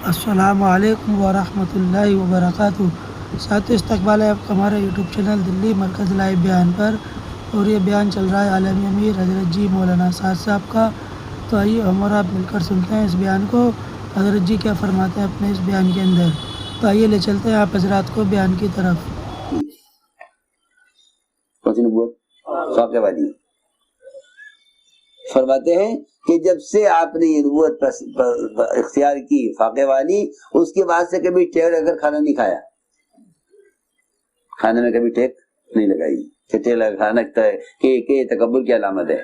السلام علیکم ورحمۃ اللہ وبرکاتہ۔ ساتھ استقبال ہے آپ کا ہمارا یوٹیوب چینل دلی مرکز لائیو بیان پر، اور یہ بیان چل رہا ہے عالمی امیر حضرت جی مولانا سعد صاحب کا۔ تو آئیے ہم اور آپ مل کر سنتے ہیں اس بیان کو، حضرت جی کیا فرماتے ہیں اپنے اس بیان کے اندر۔ تو آئیے لے چلتے ہیں آپ حضرات کو بیان کی طرف۔ فاقے والی فرماتے ہیں کہ جب سے آپ نے یہ نبوت اختیار کی فاقے والی، اس کے بعد سے کبھی ٹیک لگا کر کھانا نہیں کھایا، کھانے میں کبھی ٹیک نہیں لگائی کہ ٹیک لگا کھانا کہ تکبر کی علامت ہے۔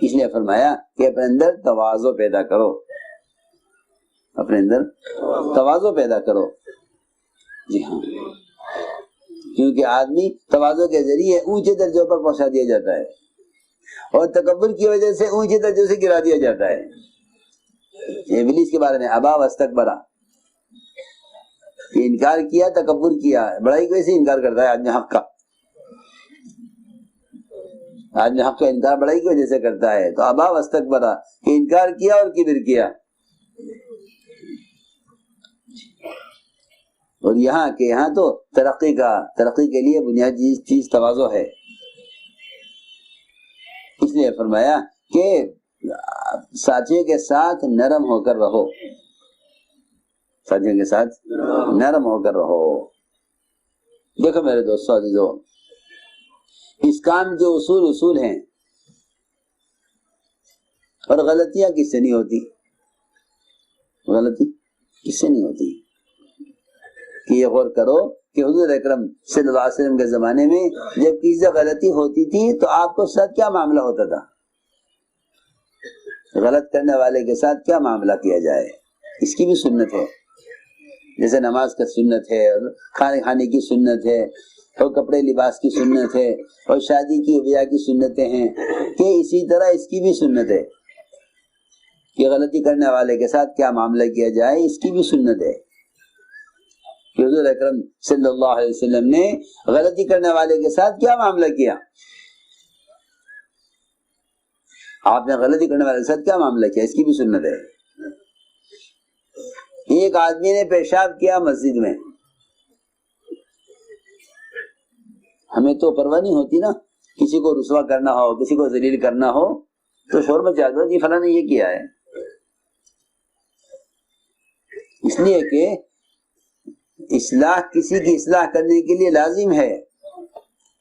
اس لیے فرمایا کہ اپنے اندر تواضع پیدا کرو، اپنے اندر تواضع پیدا کرو۔ جی ہاں، کیونکہ آدمی تواضع کے ذریعے اونچے درجوں پر پہنچا دیا جاتا ہے، اور تکبر کی وجہ سے اونچے درجوں سے گرا دیا جاتا ہے۔ ابلیس کے بارے میں ابا واستکبرا، یہ انکار کیا، تکبر کیا، بڑائی کی وجہ سے انکار کرتا ہے آدمی حق کا، آدمی حق کا انکار بڑائی کی وجہ سے کرتا ہے۔ تو ابا واستکبرا کہ انکار کیا اور کبر کیا۔ اور یہاں تو ترقی کے لیے بنیادی چیز تواضع ہے۔ اس لیے فرمایا کہ ساتھیوں کے ساتھ نرم ہو کر رہو، ساتھیوں کے ساتھ نرم ہو کر رہو۔ دیکھو میرے دوستو عزیزو، اس کام جو اصول ہیں، اور غلطیاں کس سے نہیں ہوتی؟ غلطی کس سے نہیں ہوتی؟ کہ یہ غور کرو کہ حضور اکرم صلی اللہ علیہ وسلم کے زمانے میں جب کسی سے غلطی ہوتی تھی تو آپ کو ساتھ کیا معاملہ ہوتا تھا؟ غلط کرنے والے کے ساتھ کیا معاملہ کیا جائے، اس کی بھی سنت ہے۔ جیسے نماز کا سنت ہے، اور کھانے کھانے کی سنت ہے، اور کپڑے لباس کی سنت ہے، اور شادی کی بیاہ کی سنتیں ہیں، کہ اسی طرح اس کی بھی سنت ہے کہ غلطی کرنے والے کے ساتھ کیا معاملہ کیا جائے، اس کی بھی سنت ہے۔ حضور اکرم صلی اللہ علیہ وسلم نے غلطی کرنے والے کے ساتھ کیا معاملہ کیا؟ آپ نے غلطی کرنے والے کے ساتھ کیا معاملہ کیا، اس کی بھی سنت ہے۔ ایک آدمی نے پیشاب کیا مسجد میں، ہمیں تو پرواہ نہیں ہوتی نا، کسی کو رسوا کرنا ہو، کسی کو ذلیل کرنا ہو تو شور مچا دو، جی فلاں نے یہ کیا ہے۔ اس لیے کہ اصلاح کسی کی اصلاح کرنے کے لیے لازم ہے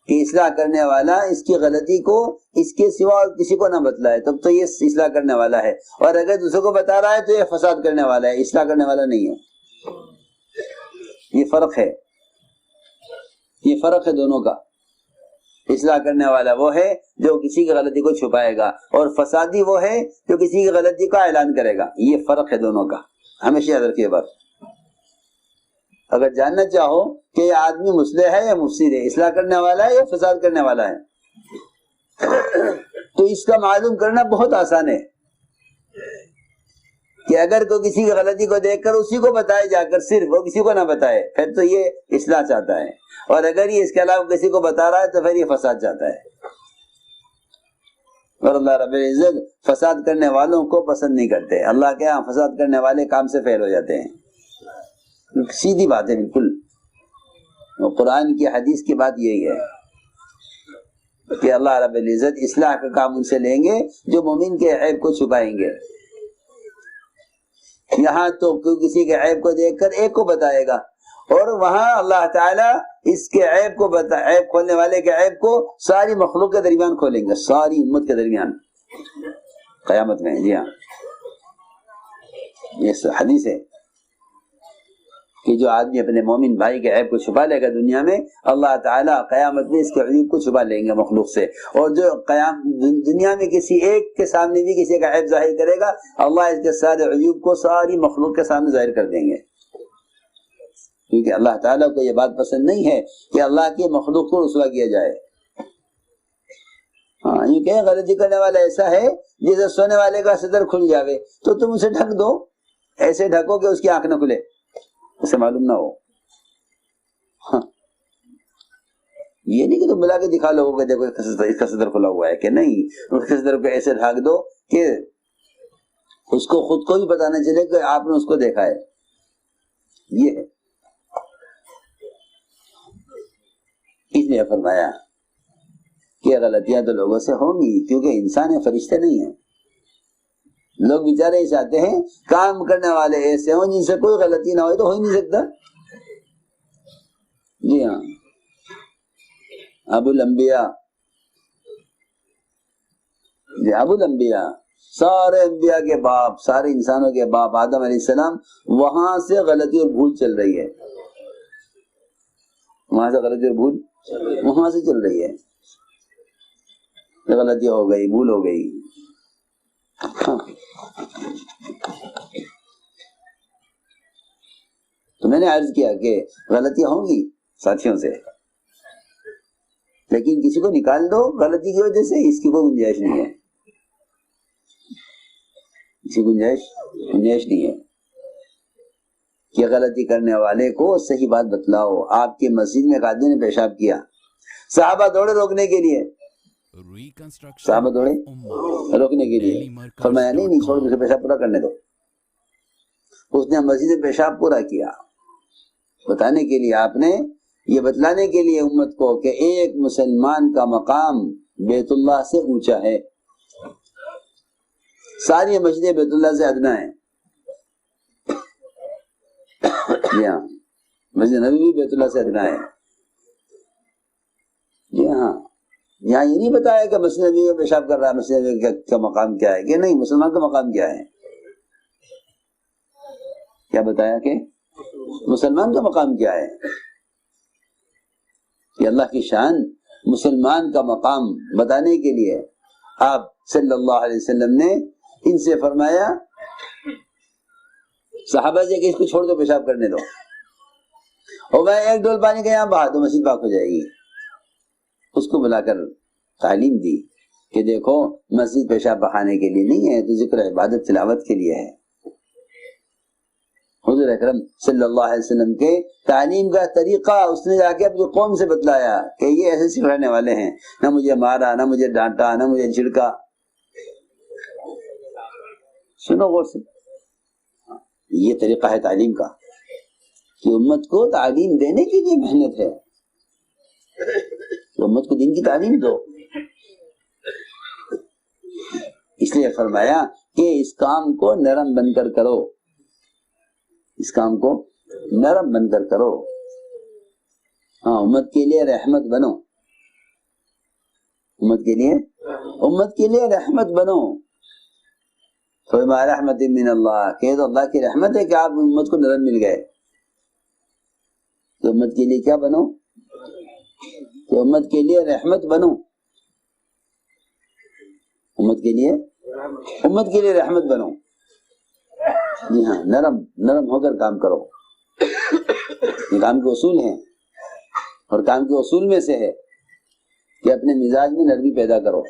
کہ اصلاح کرنے والا اس کی غلطی کو اس کے سوا کسی کو نہ بتلائے، تب تو یہ اصلاح کرنے والا ہے، اور اگر دوسرے کو بتا رہا ہے تو یہ فساد کرنے والا ہے، اصلاح کرنے والا نہیں ہے۔ یہ فرق ہے، یہ فرق ہے دونوں کا۔ اصلاح کرنے والا وہ ہے جو کسی کی غلطی کو چھپائے گا، اور فسادی وہ ہے جو کسی کی غلطی کا اعلان کرے گا۔ یہ فرق ہے دونوں کا، ہمیشہ یاد رکھیے بات۔ اگر جاننا چاہو کہ یہ آدمی مصلح ہے یا مفسد ہے، اصلاح کرنے والا ہے یا فساد کرنے والا ہے، تو اس کا معلوم کرنا بہت آسان ہے کہ اگر کوئی کسی کی غلطی کو دیکھ کر اسی کو بتائے جا کر، صرف وہ کسی کو نہ بتائے، پھر تو یہ اصلاح چاہتا ہے، اور اگر یہ اس کے علاوہ کسی کو بتا رہا ہے تو پھر یہ فساد چاہتا ہے۔ اور اللہ رب العزت فساد کرنے والوں کو پسند نہیں کرتے۔ اللہ کے ہاں فساد کرنے والے کام سے فیل ہو جاتے ہیں۔ سیدھی بات ہے بالکل، قرآن کی حدیث کی بات یہی ہے کہ اللہ رب العزت اصلاح کا کام ان سے لیں گے جو مومن کے عیب کو چھپائیں گے۔ یہاں تو کسی کے عیب کو دیکھ کر ایک کو بتائے گا، اور وہاں اللہ تعالیٰ اس کے عیب کو عیب کھولنے والے کے عیب کو ساری مخلوق کے درمیان کھولیں گے، ساری امت کے درمیان قیامت میں۔ جی ہاں، یہ حدیث ہے کہ جو آدمی اپنے مومن بھائی کے عیب کو چھپا لے گا دنیا میں، اللہ تعالیٰ قیامت میں اس کے عیوب کو چھپا لیں گے مخلوق سے، اور جو دنیا میں کسی ایک کے سامنے بھی کسی کا عیب ظاہر کرے گا، اللہ اس کے سارے عیوب کو ساری مخلوق کے سامنے ظاہر کر دیں گے، کیونکہ اللہ تعالیٰ کو یہ بات پسند نہیں ہے کہ اللہ کی مخلوق کو رسوا کیا جائے۔ ہاں، یہ کہ غلطی کرنے والا ایسا ہے جیسے سونے والے کا صدر کھل جاوے، تو تم اسے ڈھک دو، ایسے ڈھکو کہ اس کی آنکھ نہ کھلے، اسے معلوم نہ ہو۔ ہاں، یہ نہیں کہ تم بلا کے دکھا لوگوں کو دیکھو اس کا صدر کھلا ہوا ہے، کہ نہیں، اس کے صدر کو ایسے ڈھک دو کہ اس کو خود کو بھی پتہ نہ چلے کہ آپ نے اس کو دیکھا ہے. یہ ہے. اس لیے فرمایا کہ غلطیاں تو لوگوں سے ہوں گی، کیونکہ انسان ہے، فرشتے نہیں ہیں. لوگ بیچارے چاہتے ہیں کام کرنے والے ایسے ہوں جن سے کوئی غلطی نہ ہو، تو ہو ہی نہیں سکتا. جی ہاں، ابو الانبیاء، جی ابو الانبیاء، سارے انبیاء کے باپ، سارے انسانوں کے باپ آدم علیہ السلام، وہاں سے غلطی اور بھول چل رہی ہے. وہاں سے غلطی اور بھول وہاں سے چل رہی ہے. غلطی ہو گئی، بھول ہو گئی. تو میں نے عرض کیا کہ غلطیاں ہوں گی ساتھیوں سے، لیکن کسی کو نکال دو غلطی کی وجہ سے، اس کی کوئی گنجائش نہیں ہے. اسی گنجائش نہیں ہے کہ غلطی کرنے والے کو صحیح بات بتلاؤ. آپ کے مسجد میں ایک آدمی نے پیشاب کیا، صحابہ دوڑے روکنے کے لیے، صحابہ دوڑے روکنے کے لیے. فرمایا نہیں چھوڑ دو، پیشاب پورا کرنے دو. اس نے مسجد میں پیشاب پورا کیا. بتانے کے لیے، آپ نے یہ بتلانے کے لیے امت کو کہ ایک مسلمان کا مقام بیت اللہ سے اونچا ہے. ساری مسجدیں بیت اللہ سے ادنا ہیں. جی ہاں، مسجد نبوی بیت اللہ سے ادنا ہے. جی ہاں، یہاں یہ نہیں بتایا کہ مسجد نبوی میں پیشاب کر رہا ہے، مسجد نبوی کا مقام کیا ہے، کہ نہیں، مسلمان کا مقام کیا ہے. کیا بتایا کہ مسلمان کا مقام کیا ہے. کہ اللہ کی شان، مسلمان کا مقام بتانے کے لیے آپ صلی اللہ علیہ وسلم نے ان سے فرمایا، صحابہ سے کہ اس کو چھوڑ دو، پیشاب کرنے دو، اور میں ایک ڈول پانی کا یہاں بہا دو، مسجد پاک ہو جائے گی. اس کو بلا کر تعلیم دی کہ دیکھو، مسجد پیشاب بہانے کے لیے نہیں ہے، تو ذکر عبادت تلاوت کے لیے ہے. حضور اکرم صلی اللہ علیہ وسلم کے تعلیم کا طریقہ اس نے جا کے اپنی قوم سے بتلایا کہ یہ ایسے سکھانے والے ہیں، نہ مجھے مارا، نہ مجھے ڈانٹا، نہ مجھے جھڑکا. سنو غور سے، یہ طریقہ ہے تعلیم کا کہ امت کو تعلیم دینے کے لیے محنت ہے. امت کو دین کی تعلیم دو. اس لیے فرمایا کہ اس کام کو نرم بن کر کرو، اس کام کو نرم بن کر کرو. ہاں، امت کے لیے رحمت بنو، امت کے لیے رحمت بنو. فرمایا رحمت من اللہ، کہ تو اللہ کی رحمت ہے کہ آپ امت کو نرم مل گئے. تو امت کے لیے کیا بنو؟ کہ امت کے لیے رحمت بنو. امت کے لیے رحمت بنو. جی ہاں، نرم ہو کر کام کرو. یہ کام کے اصول ہیں، اور کام کے اصول میں سے ہے کہ اپنے مزاج میں نرمی پیدا کرو.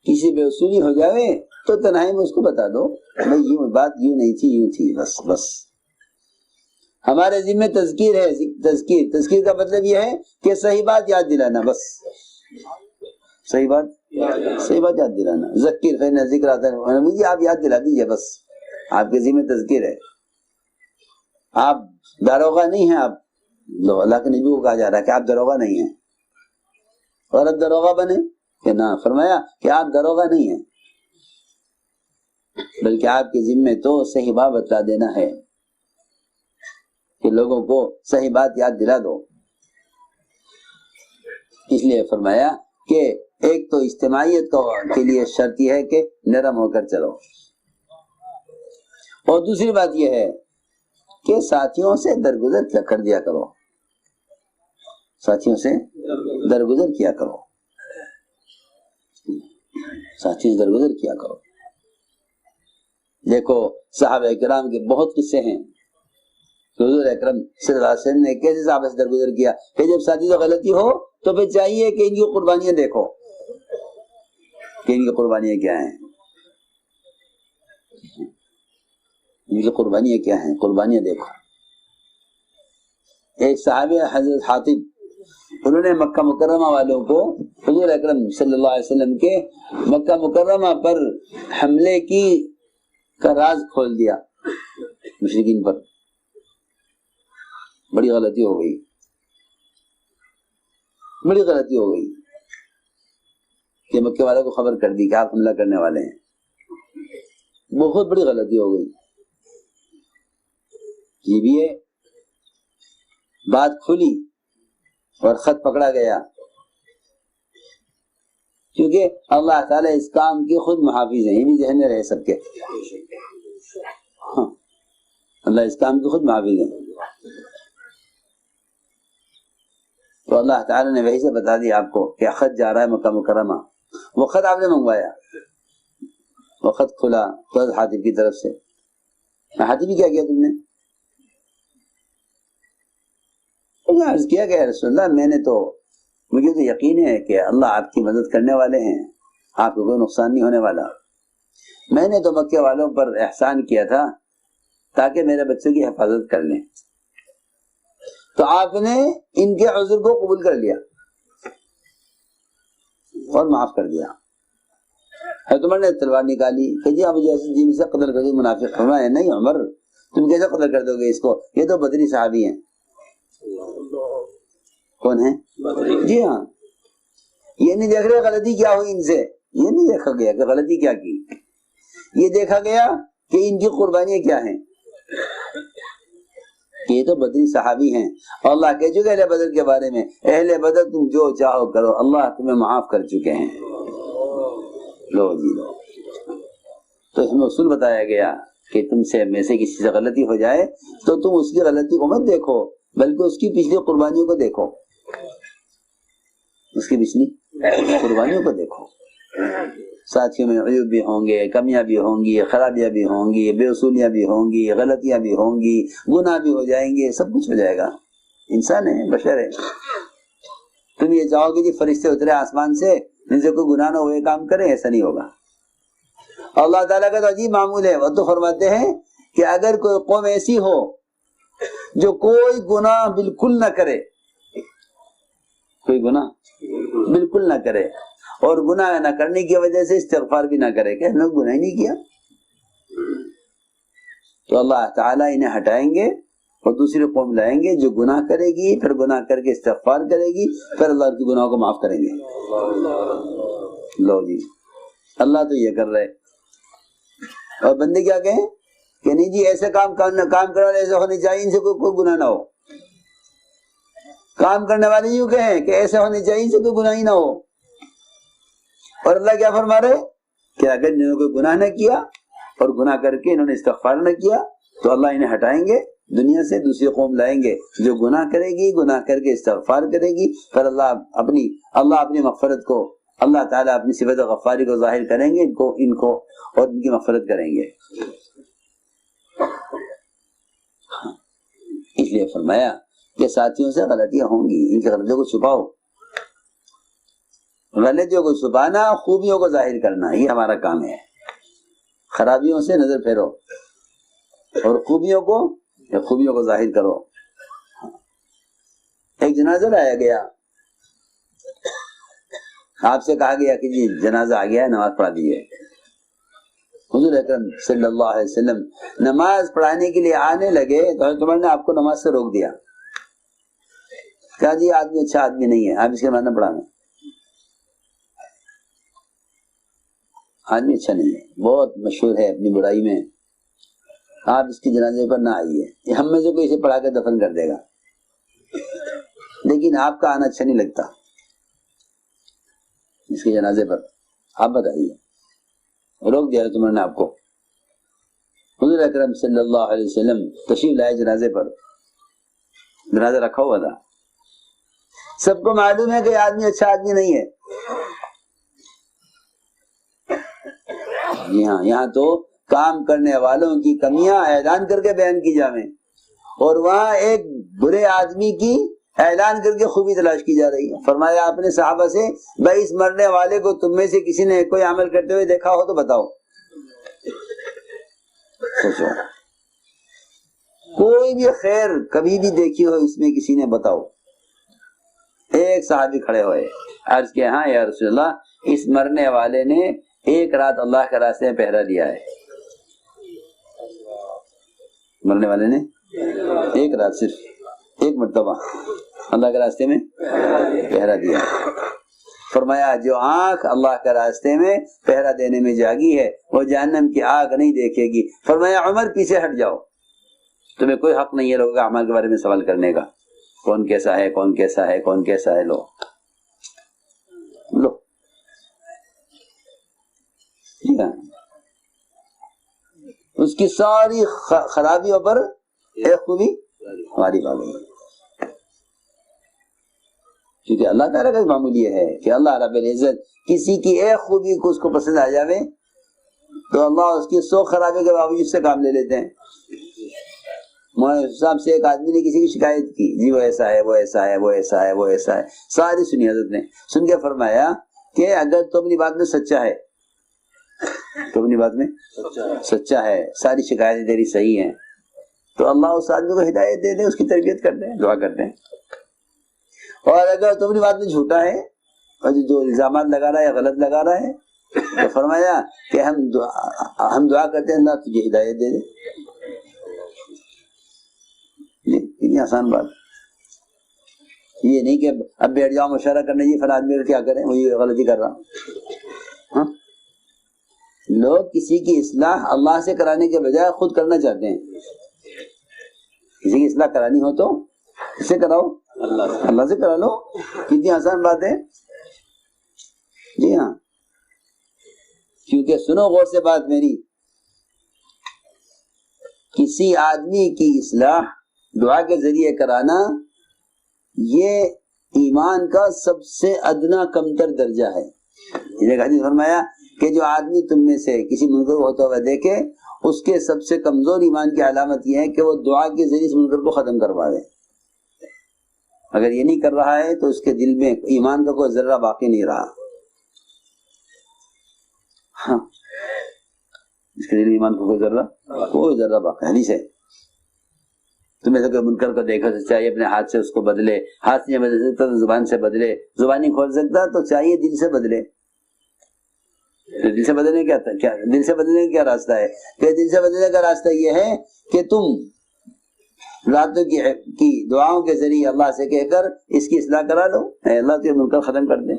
کسی بے اصولی ہو جاوے تو تنہائی میں اس کو بتا دو، بھائی یہ بات یوں نہیں تھی، یوں تھی، بس. ہمارے ذمہ تذکیر ہے. تذکیر کا مطلب یہ ہے کہ صحیح بات یاد دلانا، بس صحیح بات یاد دلانا. ذکر فإن ذکر مجھے آپ یاد دلا دیجیے، بس آپ کے ذمہ تذکیر ہے. آپ داروغہ نہیں ہیں. آپ اللہ کے نبی کو کہا جا رہا ہے کہ آپ داروغہ نہیں ہیں، اور اب داروغہ بنے کہ نہ. فرمایا کہ آپ داروغہ نہیں ہیں، بلکہ آپ کے ذمہ تو صحیح بات بتلا دینا ہے، کہ لوگوں کو صحیح بات یاد دلا دو. اس لیے فرمایا کہ ایک تو اجتماعیت کے لیے شرط یہ ہے کہ نرم ہو کر چلو، اور دوسری بات یہ ہے کہ ساتھیوں سے درگزر کر دیا کرو. ساتھیوں سے درگزر کیا کرو. ساتھیوں سے درگزر کیا کرو. دیکھو صحابہ کرام کے بہت قصے ہیں. حضور اکرم صلی اللہ علیہ وسلم نے کیسے صحابہ سے درگزر کیا کہ جب ساتھی سے غلطی ہو تو پھر چاہیے کہ ان کی قربانیاں دیکھو کہ ان کی قربانیاں کیا ہیں. ان کی قربانیاں کیا ہیں، قربانیاں دیکھو. ایک صحابی حضرت حاتب انہوں نے مکہ مکرمہ والوں کو حضور اکرم صلی اللہ علیہ وسلم کے مکہ مکرمہ پر حملے کی کا راز کھول دیا مشرکین پر. بڑی غلطی ہو گئی، بڑی غلطی ہو گئی کہ مکے والوں کو خبر کر دی کہ آپ حملہ کرنے والے ہیں. بہت بڑی غلطی ہو گئی. یہ بھی ہے، بات کھلی اور خط پکڑا گیا، کیونکہ اللہ تعالیٰ اس کام کے خود محافظ ہیں. یہ بھی ذہن میں رہے سب کے. ہاں، اللہ اس کام کے خود محافظ ہیں. تو اللہ تعالیٰ نے وہی سے بتا دیا آپ کو کہ خط جا رہا ہے مکہ مکرمہ. وہ خط آپ نے منگوایا، وہ خط کھلا تو حاتب کی طرف سے. حاتب کیا کیا تم نے؟ عرض کیا کہ رسول اللہ میں نے تو مجھے تو یقین ہے کہ اللہ آپ کی مدد کرنے والے ہیں، آپ کو کوئی نقصان نہیں ہونے والا. میں نے تو مکے والوں پر احسان کیا تھا تاکہ میرے بچوں کی حفاظت کر لیں، تو آپ نے ان کے عذر کو قبول کر لیا اور معاف کر دیا. حضرت عمر نے تلوار نکالی کہ جی آپ مجھے ایسے جن سے قتل کر دو. منافق فرمایا نہیں عمر تم کیسے قتل کر دو گے اس کو، یہ تو بدری صحابی ہیں. کون ہیں؟ جی ہاں. یہ نہیں دیکھ رہے غلطی کیا ہوئی ان سے، یہ نہیں دیکھا گیا کہ غلطی کیا کی، یہ دیکھا گیا کہ ان کی قربانیاں کیا ہیں. کہ یہ تو بدری صحابی ہیں، اور اللہ کہہ چکے اہل بدر کے بارے میں اہل بدر تم جو چاہو کرو، اللہ تمہیں معاف کر چکے ہیں. لو جی لو. تو اس میں اصول بتایا گیا کہ تم سے میں سے کسی سے غلطی ہو جائے تو تم اس کی غلطی کو مت دیکھو بلکہ اس کی پچھلی قربانیوں کو دیکھو، اس کی پچھلی قربانیوں کو دیکھو. ساتھیوں میں عیوب بھی ہوں گے، کمیاں بھی ہوں گی، خرابیاں بھی ہوں گی، بے اصولیاں بھی ہوں گی، غلطیاں بھی ہوں گی، گناہ بھی ہو جائیں گے، سب کچھ ہو جائے گا. انسان ہے، بشر ہے. تم یہ چاہو گے کہ فرشتے اترے آسمان سے جن سے کوئی گناہ نہ ہوئے کام کرے، ایسا نہیں ہوگا. اللہ تعالیٰ کا تو عجیب معمول ہے. وہ تو فرماتے ہیں کہ اگر کوئی قوم ایسی ہو جو کوئی گناہ بالکل نہ کرے، کوئی گناہ بالکل نہ کرے اور گناہ نہ کرنے کی وجہ سے استغفار بھی نہ کرے کہ ہم نے گناہ ہی نہیں کیا، تو اللہ تعالیٰ انہیں ہٹائیں گے اور دوسری قوم لائیں گے جو گناہ کرے گی، پھر گناہ کر کے استغفار کرے گی، پھر اللہ کی گناہوں کو معاف کریں گے. لو جی، اللہ تو یہ کر رہے اور بندے کیا کہیں کہ نہیں جی ایسے کام کرنے والے ایسے ہونے چاہیے ان سے کوئی گناہ نہ ہو. کام کرنے والے یوں کہیں کہ ایسے ہونے چاہیے ان سے کوئی گناہ ہی نہ ہو. اور اللہ کیا فرما رہے کہ اگر انہوں نے کوئی گناہ نہ کیا اور گناہ کر کے انہوں نے استغفار نہ کیا تو اللہ انہیں ہٹائیں گے دنیا سے، دوسری قوم لائیں گے جو گناہ کرے گی، گناہ کر کے استغفار کرے گی، پھر اللہ اپنی مغفرت کو، اللہ تعالیٰ اپنی صفت غفاری کو ظاہر کریں گے ان کو اور ان کی مغفرت کریں گے. اس لیے فرمایا کہ ساتھیوں سے غلطیاں ہوں گی، ان کی غلطیوں کو چھپاؤ. غلطیوں کو چھپانا، خوبیوں کو ظاہر کرنا، یہ ہمارا کام ہے. خرابیوں سے نظر پھیرو اور خوبیوں کو ظاہر کرو. ایک جنازہ لایا گیا، آپ سے کہا گیا کہ جی جنازہ آ گیا ہے، نماز پڑھا دیجیے. حضور اکرم صلی اللہ علیہ وسلم نماز پڑھانے کے لیے آنے لگے تو حضرت عمر نے آپ کو نماز سے روک دیا. کہا جی آدمی اچھا آدمی نہیں ہے، آپ اس کے نماز نہ پڑھانا. آدمی اچھا نہیں ہے، بہت مشہور ہے اپنی برائی میں، آپ اس کی جنازے پر نہ آئیے، ہم میں سے کوئی اسے پڑھا کے دفن کر دے گا، لیکن آپ کا آنا اچھا نہیں لگتا اس کے جنازے پر، آپ بتائیے. روک دیا تمہوں نے آپ کو. حضور اکرم صلی اللہ علیہ وسلم تشریف لائے جنازے پر، جنازہ رکھا ہوا تھا. سب کو معلوم ہے کہ آدمی اچھا آدمی نہیں ہے. جی ہاں، یہاں تو کام کرنے والوں کی کمیاں اعلان کر کے بیان کی جائیں اور وہاں ایک برے آدمی کی اعلان کر کے خوبی تلاش کی جا رہی ہے. فرمایا آپ نے صحابہ سے بھائی اس مرنے والے کو تم میں سے کسی نے کوئی عمل کرتے ہوئے دیکھا ہو تو بتاؤ. سوچو کوئی بھی خیر کبھی بھی دیکھی ہو اس میں کسی نے، بتاؤ. ایک صحابی کھڑے ہوئے، عرض کیا ہاں یا رسول اللہ، اس مرنے والے نے ایک رات اللہ کے راستے میں پہرا دیا ہے. مرنے والے نے ایک رات، صرف ایک مرتبہ اللہ کے راستے میں پہرا دیا. فرمایا جو آنکھ اللہ کے راستے میں پہرا دینے میں جاگی ہے وہ جہنم کی آگ نہیں دیکھے گی. فرمایا عمر پیچھے ہٹ جاؤ، تمہیں کوئی حق نہیں ہے لوگوں کا اعمال کے بارے میں سوال کرنے کا، کون کیسا ہے، کون کیسا ہے، کون کیسا ہے. لو اس کی ساری خرابیوں پر ایک خوبی ہماری بات ہے. کیونکہ اللہ تعالیٰ کا معمول یہ ہے کہ اللہ رب العزت کسی کی ایک خوبی کو اس کو پسند آ جاوے تو اللہ اس کی 100 خرابی کے باوجود سے کام لے لیتے ہیں. صاحب سے ایک آدمی نے کسی کی شکایت کی، جی وہ ایسا ہے، وہ ایسا ہے، وہ ایسا ہے، وہ ایسا ہے، ساری سنی حضرت نے. سن کے فرمایا کہ اگر تو اپنی بات میں سچا ہے، تو اپنی بات میں سچا ہے، ساری شکایتیں تیری صحیح ہیں، تو اللہ اس آدمی کو ہدایت دے دے، اس کی تربیت کر دیں، دعا کرتے ہیں. اور اگر تم اپنی بات میں جھوٹا ہے اور جو الزامات لگا رہا ہے یا غلط لگا رہا ہے تو فرمایا کہ ہم دعا کرتے ہیں اللہ تجھے ہدایت دے دے. اتنی آسان بات. یہ نہیں کہ اب بیٹھ جاؤ مشورہ کرنے، جی فلاں آدمی کیا کریں، وہ یہ غلطی کر رہا. ہاں لوگ کسی کی اصلاح اللہ سے کرانے کے بجائے خود کرنا چاہتے ہیں. کسی کی اصلاح کرانی ہو تو کس سے کراؤ؟ اللہ سے کرا لو. کتنی آسان بات ہے. جی ہاں، کیونکہ سنو غور سے بات میری، کسی آدمی کی اصلاح دعا کے ذریعے کرانا یہ ایمان کا سب سے ادنا کمتر درجہ ہے. یہ حدیث فرمایا کہ جو آدمی تم میں سے کسی منکر کو ہوتا ہوا دیکھے، اس کے سب سے کمزور ایمان کی علامت یہ ہے کہ وہ دعا کے ذریعے اس منکر کو ختم کروا دے. اگر یہ نہیں کر رہا ہے تو اس کے دل میں ایمان کا کوئی ذرہ باقی نہیں رہا. ہاں اس کے دل میں ایمان کا کوئی ذرہ باقی. حدیث ہے تم ایسا کوئی منکر کو دیکھو تو چاہیے اپنے ہاتھ سے اس کو بدلے، ہاتھ سے نہیں بدل سکتا تو زبان سے بدلے، زبان نہیں کھول سکتا تو چاہیے دل سے بدلے. دل سے بدلنے کیا دل سے بدلنے کا کیا راستہ ہے؟ کہ دل سے بدلنے کا راستہ یہ ہے کہ تم راتوں کی دعاؤں کے ذریعے اللہ سے کہہ کر اس کی اصلاح کرا لو، اے اللہ تجھے منکر ختم کر دے.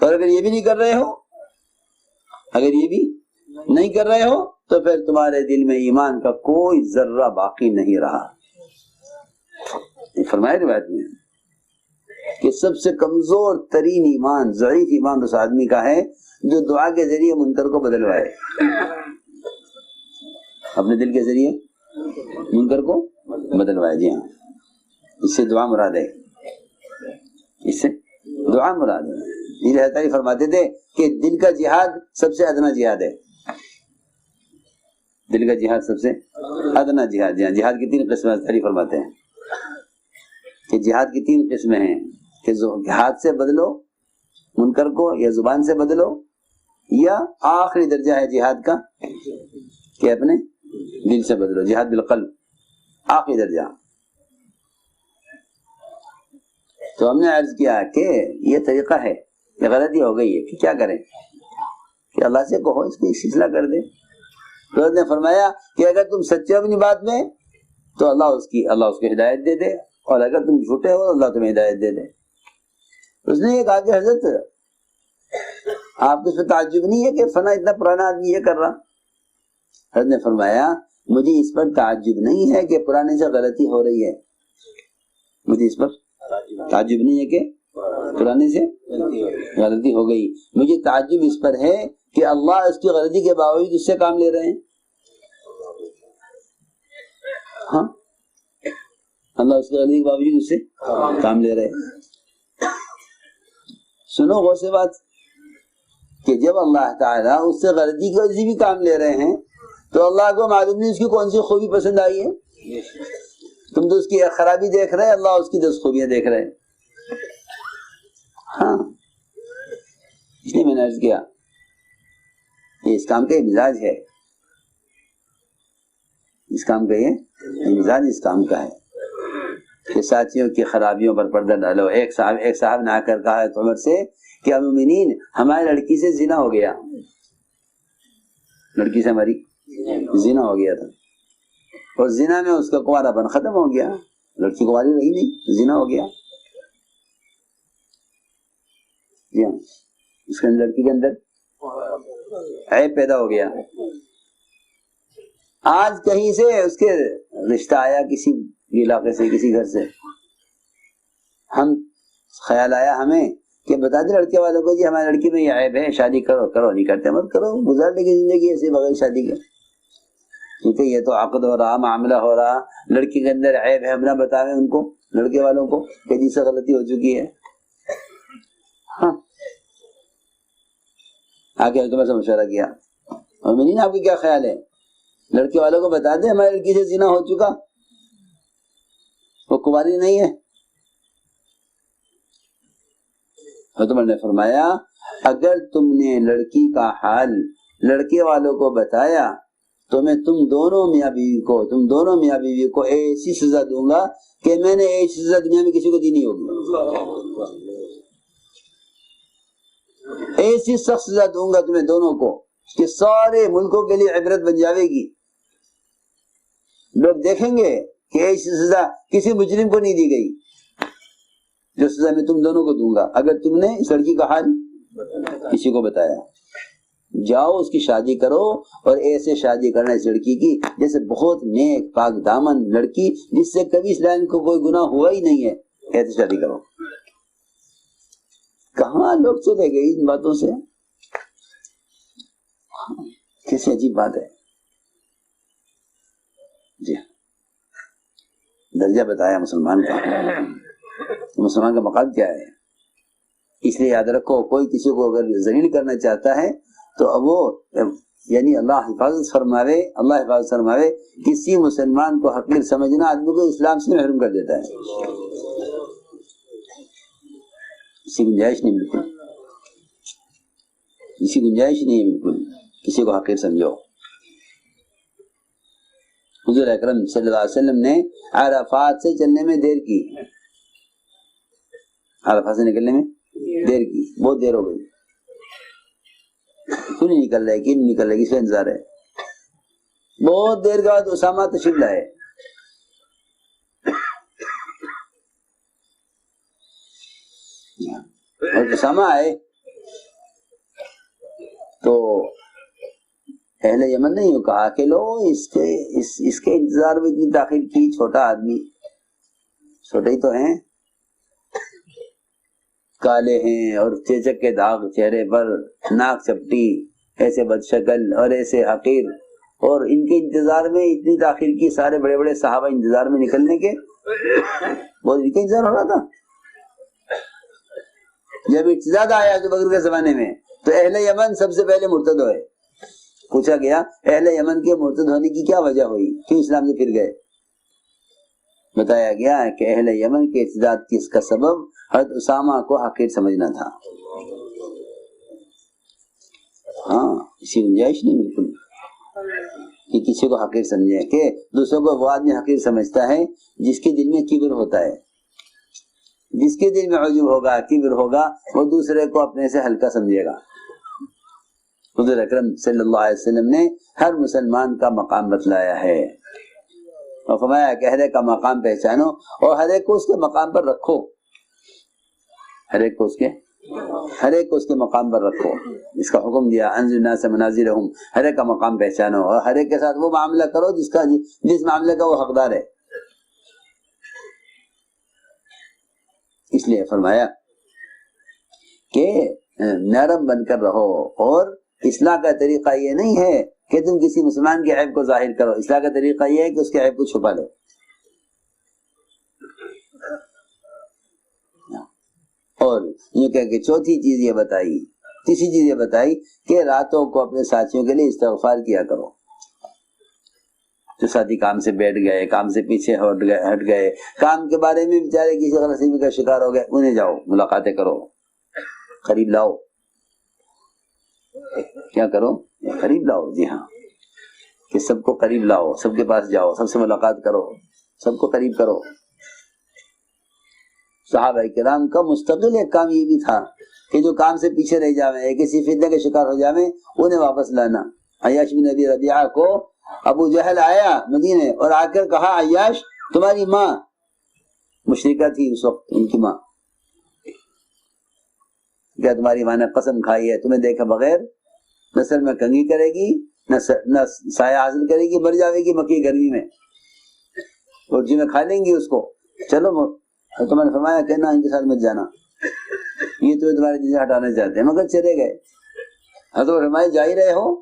اور اگر یہ بھی نہیں کر رہے ہو، اگر یہ بھی نہیں کر رہے ہو تو پھر تمہارے دل میں ایمان کا کوئی ذرہ باقی نہیں رہا. فرمایا روایت میں کہ سب سے کمزور ترین ایمان، ضعیف ایمان اس آدمی کا ہے جو دعا کے ذریعے منکر کو بدلوائے. اپنے دل کے ذریعے منکر کو بدلوائے. جی ہاں، اس سے دعا مراد ہے، اس سے دعا مراد ہے. یہ حضرت فرماتے تھے کہ دل کا جہاد سب سے ادنا جہاد ہے. دل کا جہاد سب سے ادنا جہاد. جہاں جہاد کی 3 قسمیں حضرت فرماتے ہیں کہ جہاد کی 3 قسمیں ہیں کہ ہاتھ سے بدلو منکر کو، یا زبان سے بدلو، یا آخری درجہ ہے جہاد کا کہ اپنے دل سے بدلو، جہاد بالقلب، آخری درجہ. تو ہم نے عرض کیا کہ یہ طریقہ ہے، یہ غلطی ہو گئی ہے کہ کیا کریں کہ اللہ سے کہو اس کی اصلاح کر دے. تو نے فرمایا کہ اگر تم سچے ہو اپنی بات میں تو اللہ اس کو ہدایت دے دے، اور اگر تم جھوٹے ہو اللہ تمہیں ہدایت دے دے. اس نے ایک آگے حضرت آپ کو اس پہ تعجب نہیں ہے کہ فنا اتنا پرانا آدمی یہ کر رہا؟ حضرت نے فرمایا مجھے اس پر تعجب نہیں ہے کہ پرانے سے غلطی ہو رہی ہے، مجھے اس پر تعجب نہیں ہے کہ پرانے سے غلطی ہو گئی، مجھے تعجب اس پر ہے کہ اللہ اس کی غلطی کے باوجود اس سے کام لے رہے ہیں. ہاں اللہ اس کی غلطی کے باوجود اس سے کام لے رہے ہیں. سنو غور سے بات کہ جب اللہ تعالیٰ اس سے غلطی کی وجہ سے بھی کام لے رہے ہیں تو اللہ کو معلوم نہیں اس کی کون سی خوبی پسند آئی ہے. تم تو اس کی خرابی دیکھ رہے، اللہ اس کی 10 خوبیاں دیکھ رہے. ہاں اس لیے میں نے عرض کیا یہ اس کام کا یہ مزاج ہے، اس کام کا یہ مزاج اس کام کا ہے. کہ ساتھیوں کی خرابیوں پر پردہ ڈالو۔ ایک صاحب نے آ کر کہا ہے عمر سے کہ مومنین ہماری لڑکی سے زنا ہو گیا، لڑکی سے ہماری زنا ہو گیا تھا، اور زنا میں اس کا کنوارا پن ختم ہو گیا، لڑکی کنواری رہی نہیں، زنا ہو گیا۔ جی ہاں، اس کے لڑکی کے اندر عیب پیدا ہو گیا۔ آج کہیں سے اس کے رشتہ آیا، کسی علاقے سے، کسی گھر سے، ہم خیال آیا ہمیں کہ بتا دیں لڑکے والوں کو جی ہماری لڑکی میں یہ عیب ہے، شادی کرو۔ کرو نہیں کرتے مت کرو، گزار لے کی زندگی ایسے بغیر شادی کے، کیونکہ یہ تو عقد ہو رہا، معاملہ ہو رہا، لڑکی کے اندر عیب ہے، ہم نہ بتاویں ان کو، لڑکے والوں کو کہ جی سے غلطی ہو چکی ہے۔ ہاں، آگے حکومت سے مشورہ کیا، مومنین آپ کو کیا خیال ہے، لڑکے والوں کو بتا دیں ہماری لڑکی سے زنا ہو چکا، وہ کنواری نہیں ہے۔ حکومت نے فرمایا اگر تم نے لڑکی کا حال لڑکے والوں کو بتایا تو میں تم دونوں میاں بیوی کو ایسی سزا دوں گا کہ میں نے ایسی سزا دنیا میں کسی کو دی نہیں ہوگی، ایسی سخت سزا دوں گا تمہیں دونوں کو کہ سارے ملکوں کے لیے عبرت بن جاوے گی۔ لوگ دیکھیں گے کہ ایسی سزا کسی مجرم کو نہیں دی گئی جو سزا میں تم دونوں کو دوں گا اگر تم نے اس لڑکی کا حال کسی کو بتایا۔ جاؤ اس کی شادی کرو، اور ایسے شادی کرنا اس لڑکی کی جیسے بہت نیک پاک دامن لڑکی جس سے کبھی اس لائن کو کوئی گناہ ہوا ہی نہیں ہے، ایسے شادی کرو۔ کہاں لوگ چلے گئے ان باتوں سے، کیسی عجیب بات ہے۔ جی درجہ بتایا مسلمان کا، مسلمان کا مقام کیا ہے، اس لیے یاد رکھو کوئی کسی کو اگر ذلیل کرنا چاہتا ہے تو وہ یعنی اللہ حفاظت فرماوے کسی مسلمان کو حقیر سمجھنا آدمی کو اسلام سے محروم کر دیتا ہے، اسی گنجائش نہیں، بالکل اسی گنجائش نہیں ہے، بالکل کسی کو حقیر سمجھو۔ حضور اکرم صلی اللہ علیہ وسلم نے عرفات سے چلنے میں دیر کی، عرفات سے نکلنے میں دیر کی، بہت دیر ہو گئی، کیوں نہیں نکل رہے، کیوں نہیں نکل رہے، کس کا انتظار ہے؟ بہت دیر کے بعد اسامہ تشریف لائے، اور اسامہ آئے تو اہل یمن نے یوں کہا کہ لو اس کے انتظار میں اتنی تاخیر کی، چھوٹا آدمی، چھوٹے ہی تو ہیں، کالے ہیں اور چیچک کے داغ چہرے پر، ناک چپٹی، ایسے بدشکل اور ایسے حقیر، اور ان کے انتظار میں اتنی تاخیر کی، سارے بڑے بڑے صحابہ انتظار میں نکلنے کے، بہت ان کا انتظار ہو رہا تھا۔ جب ارتداد آیا جو بکر کے زمانے میں تو اہل یمن سب سے پہلے مرتد ہوئے، پوچھا گیا اہل یمن کے مرتد ہونے کی کیا وجہ ہوئی، کیوں اسلام سے پھر گئے؟ بتایا گیا ہے کہ اہل یمن کے ارتداد کی اس کا سبب حضرت اسامہ کو حقیر سمجھنا تھا۔ ہاں، اسی گنجائش نہیں بالکل کہ کسی کو حقیر سمجھے، کہ دوسروں کو وہ آدمی حقیر سمجھتا ہے جس کے دل میں کبر ہوتا ہے، جس کے دل میں عجب ہوگا، کبر ہوگا، وہ دوسرے کو اپنے سے ہلکا سمجھے گا۔ حضور اکرم صلی اللہ علیہ وسلم نے ہر مسلمان کا مقام بتلایا ہے اور فرمایا کہ ہر ایک کا مقام پہچانو اور ہر ایک کو اس کے مقام پر رکھو، ہر ایک کو اس کے مقام پر رکھو، اس کا حکم دیا انذر الناس منازلہم، ہر ایک کا مقام پہچانو اور ہر ایک کے ساتھ وہ معاملہ کرو جس معاملے کا وہ حقدار ہے۔ اس لیے فرمایا کہ نرم بن کر رہو، اور اصلاح کا طریقہ یہ نہیں ہے کہ تم کسی مسلمان کے عیب کو ظاہر کرو، اصلاح کا طریقہ یہ ہے کہ اس کے عیب کو چھپا لو۔ اور یہ کہہ کہ چوتھی چیز یہ بتائی، تیسری چیز یہ بتائی کہ راتوں کو اپنے ساتھیوں کے لیے استغفار کیا کرو۔ جو ساتھی کام سے بیٹھ گئے، کام سے پیچھے ہٹ گئے، کام کے بارے میں بیچارے کسی غلط فہمی کا شکار ہو گئے، انہیں جاؤ ملاقاتیں کرو، قریب لاؤ، کیا کرو، قریب لاؤ۔ جی ہاں، کہ سب کو قریب لاؤ، سب کے پاس جاؤ، سب سے ملاقات کرو، سب کو قریب کرو۔ صحابہ کرام کا مستقل ایک کام یہ بھی تھا کہ جو کام سے پیچھے رہ جاویں، کسی فتنہ کے شکار ہو جاویں، انہیں واپس لانا۔ عیاش بن ابی ربیعہ کو ابو جہل آیا مدینے اور آ کر کہا عیاش تمہاری ماں مشرکہ تھی اس وقت، ان کی ماں، کیا تمہاری ماں نے قسم کھائی ہے تمہیں دیکھے بغیر نہ سر میں کنگھی کرے گی نہ سایہ حاصل کرے گی، مر جاوے گی مکی گرمی میں، اور جی میں کھا لیں گی اس کو، چلو تمہیں نے فرمایا کہ نہ ان کے ساتھ مت جانا، یہ تو تمہارے دل سے ہٹانا چاہتے ہیں، مگر چلے گئے۔ حضرت فرمایا جا ہی رہے ہو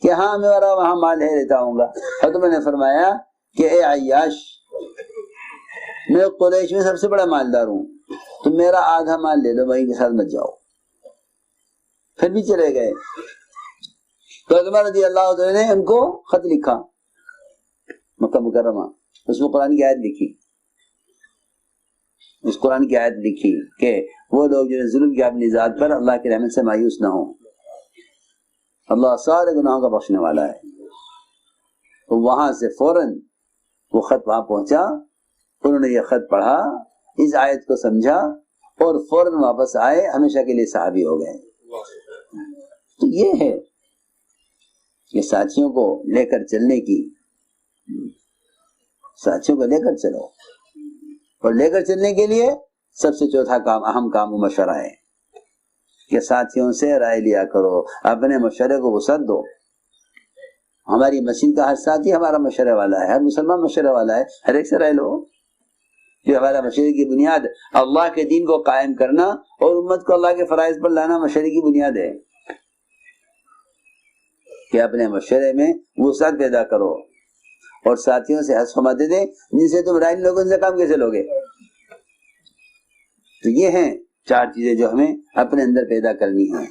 کہ ہاں میرا وہاں مال ہے لیتا ہوں گا۔ حضرت نے فرمایا کہ اے عیاش میں قریش میں سب سے بڑا مالدار ہوں، تم میرا آدھا مال لے لو، وہیں کے ساتھ مت جاؤ۔ پھر بھی چلے گئے تو حضرت رضی اللہ عنہ نے ان کو خط لکھا مکہ مکرمہ، اس میں قرآن کی آیت لکھی، اس قرآن کی آیت لکھی کہ وہ لوگ جو ظلم کیا اپنی ذات پر اللہ کی رحمت سے مایوس نہ ہوں، اللہ سارے گناہوں کا بخشنے والا ہے۔ تو وہاں سے فوراً وہ خط وہاں پہنچا، انہوں نے یہ خط پڑھا، اس آیت کو سمجھا اور فوراً واپس آئے، ہمیشہ کے لیے صحابی ہو گئے۔ تو یہ ہے کہ ساتھیوں کو لے کر چلنے کی، ساتھیوں کو لے کر چلو، اور لے کر چلنے کے لیے سب سے چوتھا کام، اہم کام مشورہ ہے کہ ساتھیوں سے رائے لیا کرو، اپنے مشورے کو وسعت دو۔ ہماری مسجد کا ہر ساتھی ہمارا مشورے والا ہے، ہر مسلمان مشورے والا ہے، ہر ایک سے رائے لو۔ جو ہمارا مشورے کی بنیاد اللہ کے دین کو قائم کرنا اور امت کو اللہ کے فرائض پر لانا مشورے کی بنیاد ہے، کہ اپنے مشورے میں وسعت پیدا کرو اور ساتھیوں سے حذف مت دے، جن سے تم رائے لوگوں سے کام کیسے لوگے؟ تو یہ ہیں چار چیزیں جو ہمیں اپنے اندر پیدا کرنی ہیں،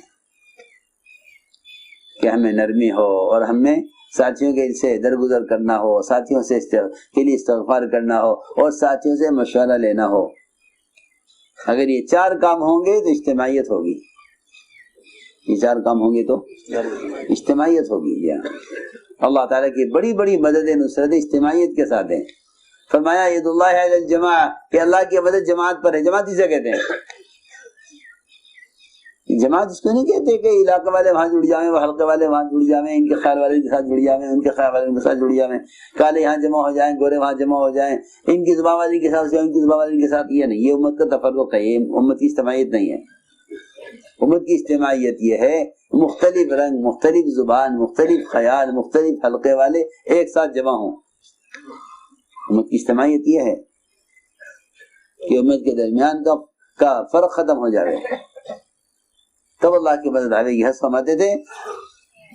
کہ ہمیں نرمی ہو اور ہمیں ساتھیوں کے سے درگزر کرنا ہو، ساتھیوں سے کے لیے استغفار کرنا ہو اور ساتھیوں سے مشورہ لینا ہو۔ اگر یہ چار کام ہوں گے تو اجتماعیت ہوگی، یہ چار کام ہوں گے تو اجتماعیت ہوگی۔ اللہ تعالیٰ کی بڑی بڑی مدد نصرت اجتماعیت کے ساتھ ہیں۔ فرمایا ید اللہ علی الجماع، کہ اللہ کی مدد جماعت پر ہے۔ جماعت اسے کہتے ہیں، جماعت اس کو نہیں کہتے کہ علاقے والے وہاں جڑ جائیں، وہ حلقے والے وہاں جڑ جائیں، ان کے خیال والے کے ساتھ جڑ جائیں، ان کے خیال والے کے ساتھ جڑ جائیں، کالے یہاں جمع ہو جائیں، گورے وہاں جمع ہو جائیں، ان کی زبان والی کے ساتھ ان کی زبان والی کے ساتھ۔ یہ نہیں، یہ امت کا تفرق ہے، یہ امت کی اجتماعیت نہیں ہے۔ امت کی اجتماعیت یہ ہے مختلف رنگ، مختلف زبان، مختلف خیال، مختلف حلقے والے ایک ساتھ جمع ہوں۔ امت کی اجتماعیت یہ ہے کہ امت کے درمیان کا فرق ختم ہو جائے، تب اللہ کی مدد آئے گی۔ حضرت فرماتے تھے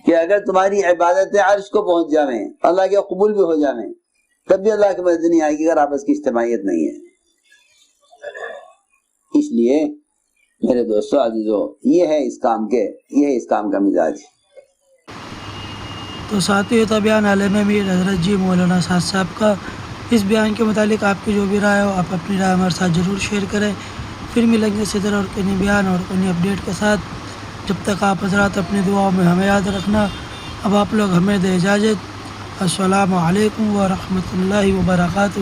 کہ اگر تمہاری عبادت عرش کو پہنچ جائیں، اللہ کے قبول بھی ہو جائیں، تب بھی اللہ کی مدد نہیں آئے گی اگر آپس کی اجتماعیت نہیں ہے۔ اس لیے میرے دوستو عزیزو، یہ ہے اس کام کا مزاج۔ تو ساتھیو، یہ بیان عالم امیر حضرت جی مولانا سعد صاحب کا۔ اس بیان کے متعلق آپ کی جو بھی رائے ہو، آپ اپنی رائے ہمارے ساتھ ضرور شیئر کریں۔ پھر ملیں گے اسی طرح اور کنی بیان اور کنی اپڈیٹ کے ساتھ۔ جب تک آپ حضرات اپنی دعاؤں میں ہمیں یاد رکھنا۔ اب آپ لوگ ہمیں دے اجازت۔ السلام علیکم ورحمۃ اللہ وبرکاتہ۔